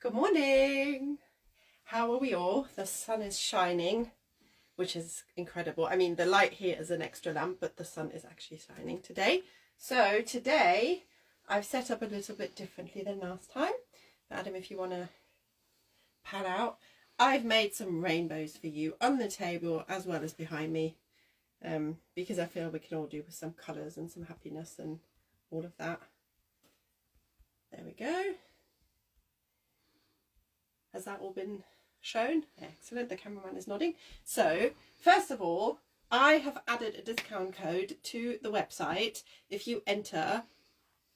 Good morning. How are we all? The sun is shining, which is incredible. I mean, the light here is an extra lamp, but the sun is actually shining today. So today I've set up a little bit differently than last time. Adam, if you want to pan out, I've made some rainbows for you on the table as well as behind me, because I feel we can all do with some colours and some happiness and all of that. There we go. Has that all been shown? Excellent, the cameraman is nodding. So, first of all, I have added a discount code to the website. If you enter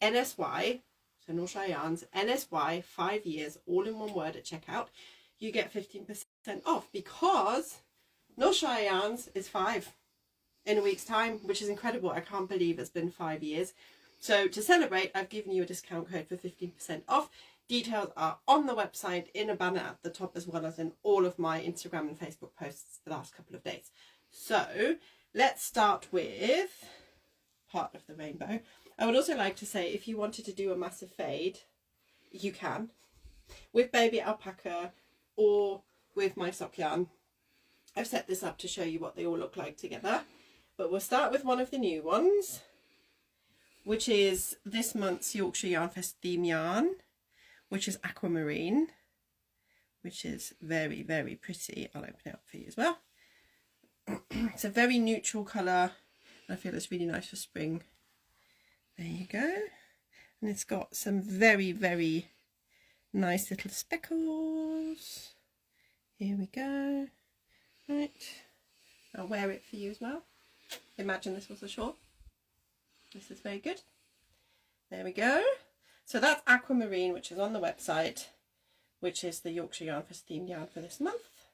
NSY, so Yorkshire Yarns, NSY 5 years, all in one word at checkout, you get 15% off because Yorkshire Yarns is 5 in a week's time, which is incredible. I can't believe it's been 5 years. So to celebrate, I've given you a discount code for 15% off. Details are on the website in a banner at the top, as well as in all of my Instagram and Facebook posts the last couple of days. So let's start with part of the rainbow. I would also like to say, if you wanted to do a massive fade, you can, with baby alpaca or with my sock yarn. I've set this up to show you what they all look like together, but we'll start with one of the new ones, which is this month's Yorkshire Yarnfest theme yarn, which is aquamarine, which is very, very pretty. I'll open it up for you as well. It's a very neutral colour, and I feel it's really nice for spring. There you go. And it's got some very, very nice little speckles. Here we go. Right. I'll wear it for you as well. Imagine this was a shawl. This is very good. There we go. So that's aquamarine, which is on the website, which is the Yorkshire Yarnfest theme yarn for this month.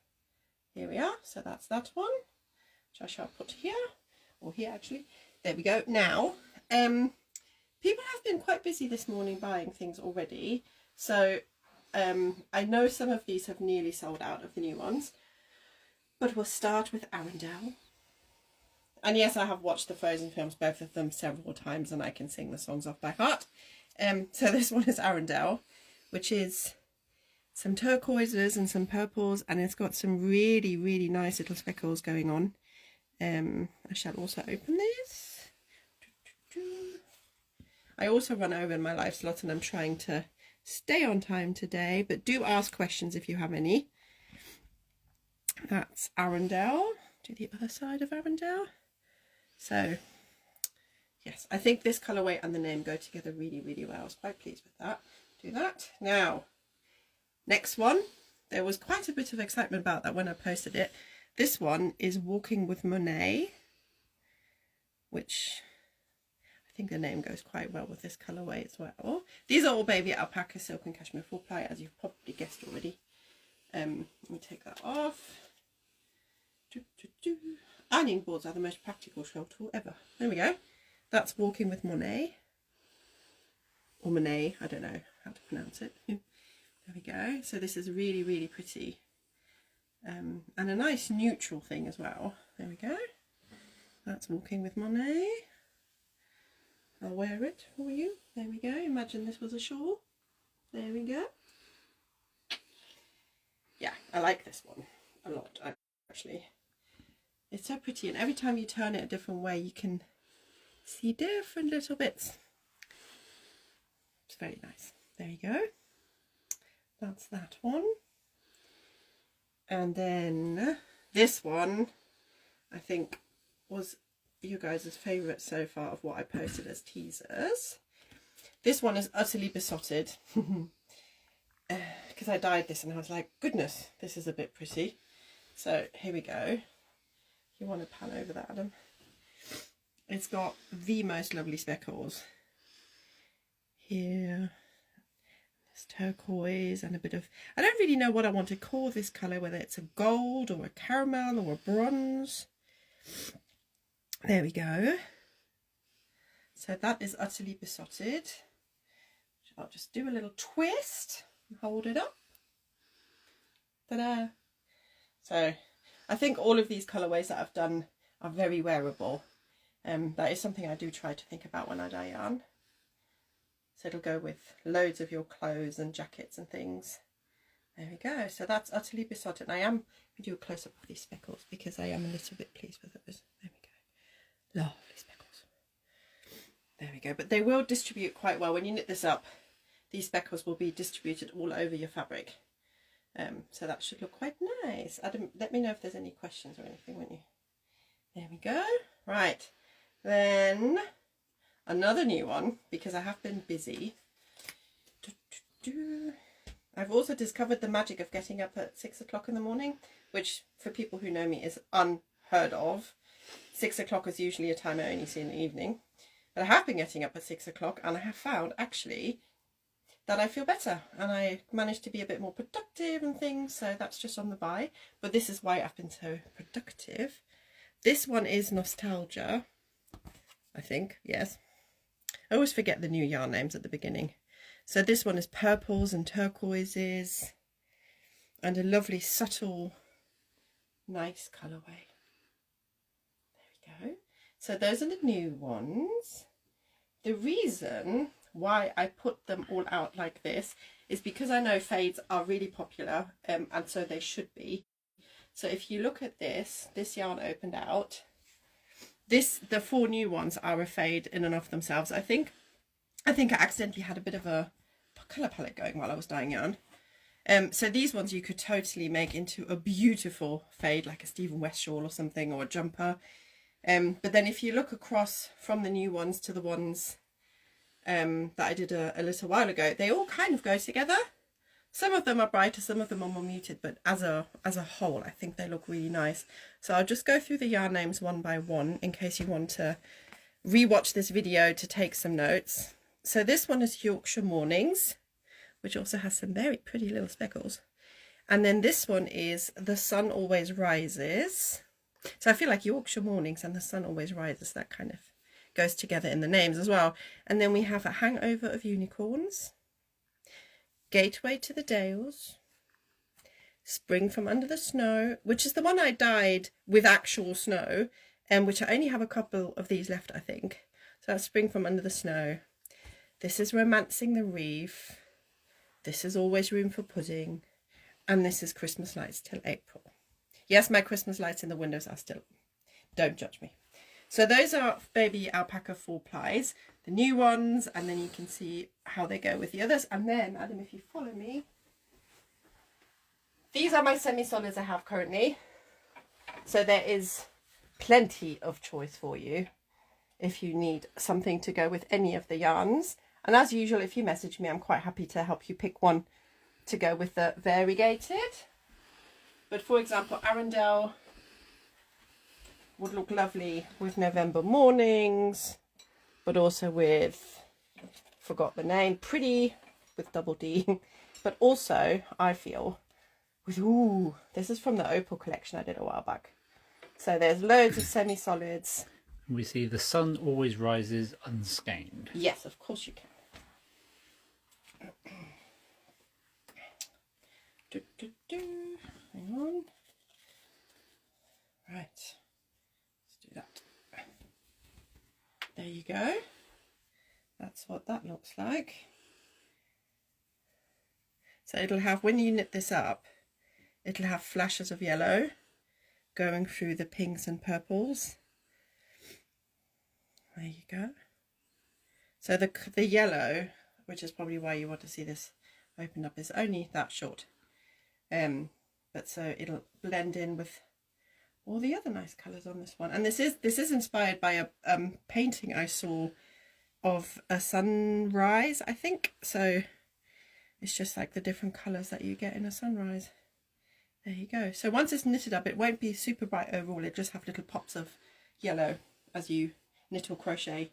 Here we are. So that's that one, which I shall put here, or here actually. There we go. Now, people have been quite busy this morning buying things already. So I know some of these have nearly sold out of the new ones, but we'll start with Arundel. And yes, I have watched the Frozen films, both of them, several times, and I can sing the songs off by heart. So this one is Arundel, which is some turquoises and some purples, and it's got some really, really nice little speckles going on. I shall also open this. I also run over in my live slot, and I'm trying to stay on time today, but do ask questions if you have any. That's Arundel. Do the other side of Arundel. So yes, I think this colourway and the name go together really, really well. I was quite pleased with that. Do that. Now, next one. There was quite a bit of excitement about that when I posted it. This one is Walking with Monet, which I think the name goes quite well with this colourway as well. These are all baby alpaca, silk and cashmere 4-ply, as you've probably guessed already. Let me take that off. Ironing boards are the most practical shell tool ever. There we go. That's Walking with Monet, or Monet, I don't know how to pronounce it. There we go. So this is really, really pretty, and a nice neutral thing as well. There we go. That's Walking with Monet. I'll wear it for you. There we go. Imagine this was a shawl. There we go. Yeah, I like this one a lot, actually. It's so pretty, and every time you turn it a different way, you can see different little bits. It's very nice. There you go. That's that one. And then this one, I think, was you guys' favourite so far of what I posted as teasers. This one is Utterly Besotted. Because I dyed this and I was like, goodness, this is a bit pretty. So here we go. You want to pan over that, Adam? It's got the most lovely speckles. Here, there's turquoise and a bit of, I don't really know what I want to call this colour, whether it's a gold or a caramel or a bronze. There we go. So that is Utterly Besotted. I'll just do a little twist and hold it up. Ta-da! So I think all of these colourways that I've done are very wearable. That is something I do try to think about when I dye yarn. So it'll go with loads of your clothes and jackets and things. There we go. So that's utterly besotted. And I am, let me do a close-up of these speckles because I am a little bit pleased with those. There we go. Lovely speckles. There we go. But they will distribute quite well. When you knit this up, these speckles will be distributed all over your fabric. So that should look quite nice. Adam, let me know if there's any questions or anything, won't you? There we go. Right. Then another new one, because I have been busy. I've also discovered the magic of getting up at 6 o'clock in the morning, which for people who know me is unheard of. 6 o'clock is usually a time I only see in the evening. But I have been getting up at 6 o'clock, and I have found actually that I feel better and I managed to be a bit more productive and things. So that's just on the buy. But this is why I've been so productive. This one is Nostalgia, I think. Yes. I always forget the new yarn names at the beginning. So this one is purples and turquoises and a lovely subtle nice colourway. There we go. So those are the new ones. The reason why I put them all out like this is because I know fades are really popular, and so they should be. So if you look at this yarn opened out. The 4 new ones are a fade in and of themselves. I think I accidentally had a bit of a colour palette going while I was dyeing yarn. So these ones you could totally make into a beautiful fade, like a Stephen West shawl or something, or a jumper. But then if you look across from the new ones to the ones that I did a little while ago, they all kind of go together. Some of them are brighter, some of them are more muted, but as a whole, I think they look really nice. So I'll just go through the yarn names one by one in case you want to rewatch this video to take some notes. So this one is Yorkshire Mornings, which also has some very pretty little speckles. And then this one is The Sun Always Rises. So I feel like Yorkshire Mornings and The Sun Always Rises, that kind of goes together in the names as well. And then we have A Hangover of Unicorns, Gateway to the Dales, Spring from Under the Snow, which is the one I dyed with actual snow, and which I only have a couple of these left, I think. So that's Spring from Under the Snow. This is Romancing the Reef. This is Always Room for Pudding. And this is Christmas Lights Till April. Yes, my Christmas lights in the windows are still, don't judge me. So those are Baby Alpaca 4 plies, the new ones, and then you can see how they go with the others. And then, Adam, if you follow me, these are my semi-solids I have currently. So there is plenty of choice for you if you need something to go with any of the yarns. And as usual, if you message me, I'm quite happy to help you pick one to go with the variegated. But for example, Arundel would look lovely with November Mornings, but also with, forgot the name, Pretty with double D, but also I feel with, ooh, this is from the Opal collection I did a while back. So there's loads of semi-solids. We see The Sun Always Rises Unstained. Yes, of course you can. Hang on. Right. Let's do that. There you go. That's what that looks like. So it'll have, when you knit this up, it'll have flashes of yellow going through the pinks and purples. There you go. So the yellow, which is probably why you want to see this opened up, is only that short. But so it'll blend in with all the other nice colours on this one. And this is inspired by a painting I saw of a sunrise, I think. So it's just like the different colours that you get in a sunrise. There you go. So once it's knitted up, it won't be super bright overall. It just have little pops of yellow as you knit or crochet.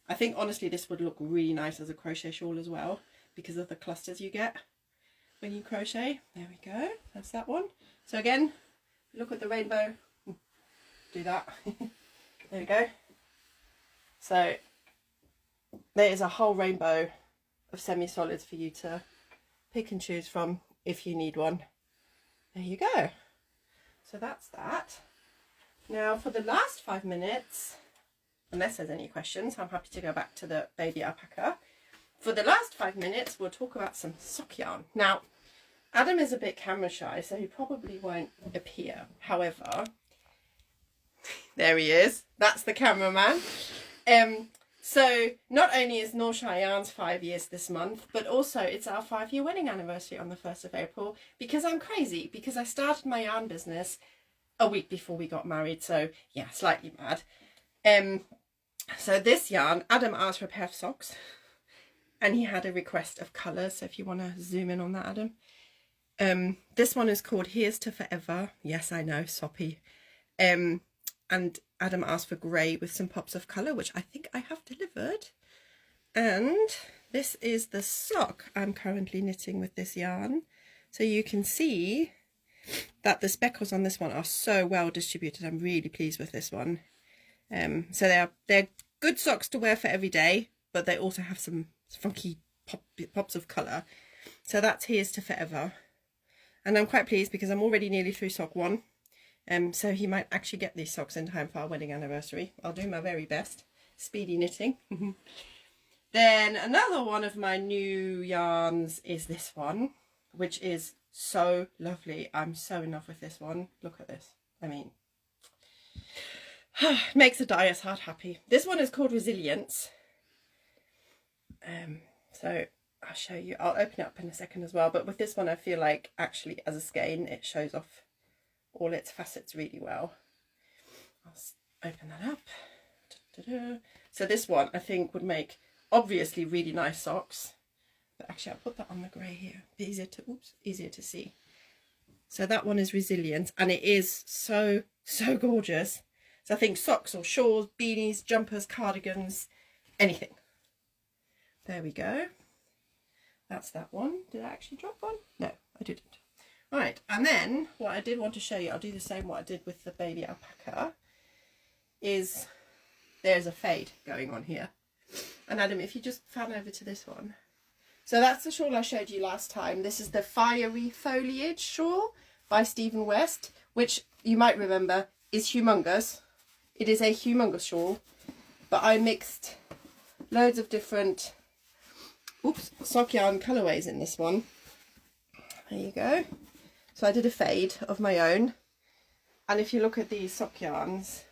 I think honestly this would look really nice as a crochet shawl as well because of the clusters you get when you crochet. There we go. That's that one. So again, look at the rainbow. Do that. There we go. So there is a whole rainbow of semi-solids for you to pick and choose from if you need one. There you go. So that's that. Now for the last 5 minutes, unless there's any questions, I'm happy to go back to the baby alpaca. For the last 5 minutes, we'll talk about some sock yarn. Now, Adam is a bit camera shy, so he probably won't appear. However, there he is. That's the cameraman. So not only is Yorkshire Yarns 5 years this month, but also it's our 5-year wedding anniversary on the 1st of April, because I'm crazy, because I started my yarn business a week before we got married. So yeah, slightly mad. So this yarn, Adam asked for a pair of socks, and he had a request of colour. So if you want to zoom in on that, Adam. This one is called Here's to Forever. Yes, I know, soppy. And Adam asked for grey with some pops of colour, which I think I have delivered. And this is the sock I'm currently knitting with this yarn. So you can see that the speckles on this one are so well distributed. I'm really pleased with this one. So they're good socks to wear for every day, but they also have some funky pops of colour. So that's Here's to Forever. And I'm quite pleased because I'm already nearly through sock 1. So he might actually get these socks in time for our wedding anniversary. I'll do my very best. Speedy knitting. Then another one of my new yarns is this one, which is so lovely. I'm so in love with this one. Look at this. I mean, makes a dyer's heart happy. This one is called Resilience. So I'll show you. I'll open it up in a second as well. But with this one, I feel like actually as a skein, it shows off all its facets really well. I'll open that up. Da-da-da. So this one I think would make obviously really nice socks, but actually I'll put that on the grey here, easier to see. So that one is Resilience, and it is so gorgeous. So I think socks or shawls, beanies, jumpers, cardigans, anything. There we go. That's that one. Did I actually drop one? No, I didn't. Right, and then what I did want to show you, I'll do the same what I did with the baby alpaca, is there's a fade going on here. And Adam, if you just fan over to this one. So that's the shawl I showed you last time. This is the Fiery Foliage shawl by Stephen West, which you might remember is humongous. It is a humongous shawl, but I mixed loads of different sock yarn colourways in this one. There you go. So I did a fade of my own, and if you look at these sock yarns,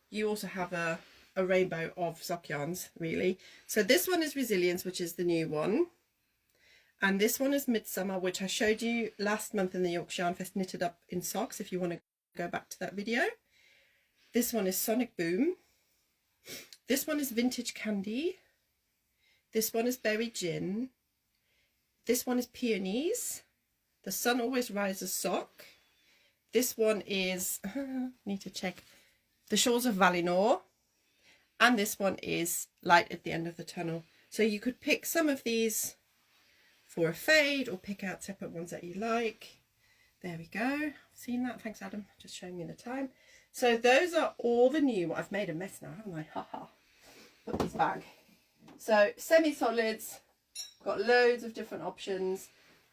you also have a rainbow of sock yarns, really. So this one is Resilience, which is the new one, and this one is Midsummer, which I showed you last month in the Yorkshire Yarnfest knitted up in socks, if you want to go back to that video. This one is Sonic Boom. This one is Vintage Candy. This one is Berry Gin. This one is Peonies. The Sun Always Rises sock. This one is, need to check, The Shores of Valinor. And this one is Light at the End of the Tunnel. So you could pick some of these for a fade or pick out separate ones that you like. There we go. Seen that? Thanks, Adam. Just showing me the time. So those are all the new. I've made a mess now, haven't I? Haha. Put these back. So semi-solids, got loads of different options.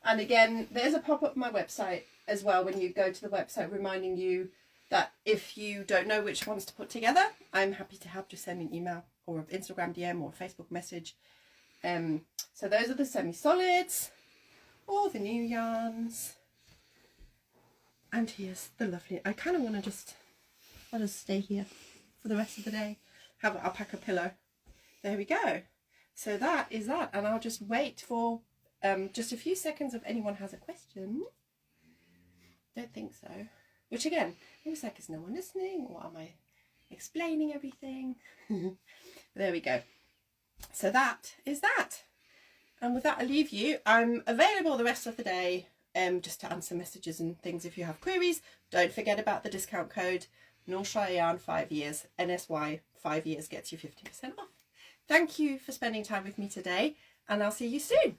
And again, there's a pop-up on my website as well when you go to the website, reminding you that if you don't know which ones to put together, I'm happy to help. Just send me an email or an Instagram DM or a Facebook message. So those are the semi-solids, all the new yarns. And here's the lovely, I kind of want to just, I'll just stay here for the rest of the day. Have an alpaca pillow. There we go. So that is that. And I'll just wait for just a few seconds if anyone has a question. Don't think so. Which again, looks like is no one listening, or am I explaining everything? There we go. So that is that. And with that, I leave you. I'm available the rest of the day just to answer messages and things if you have queries. Don't forget about the discount code Yorkshire Yarn 5 years, NSY 5 years gets you 50% off. Thank you for spending time with me today, and I'll see you soon.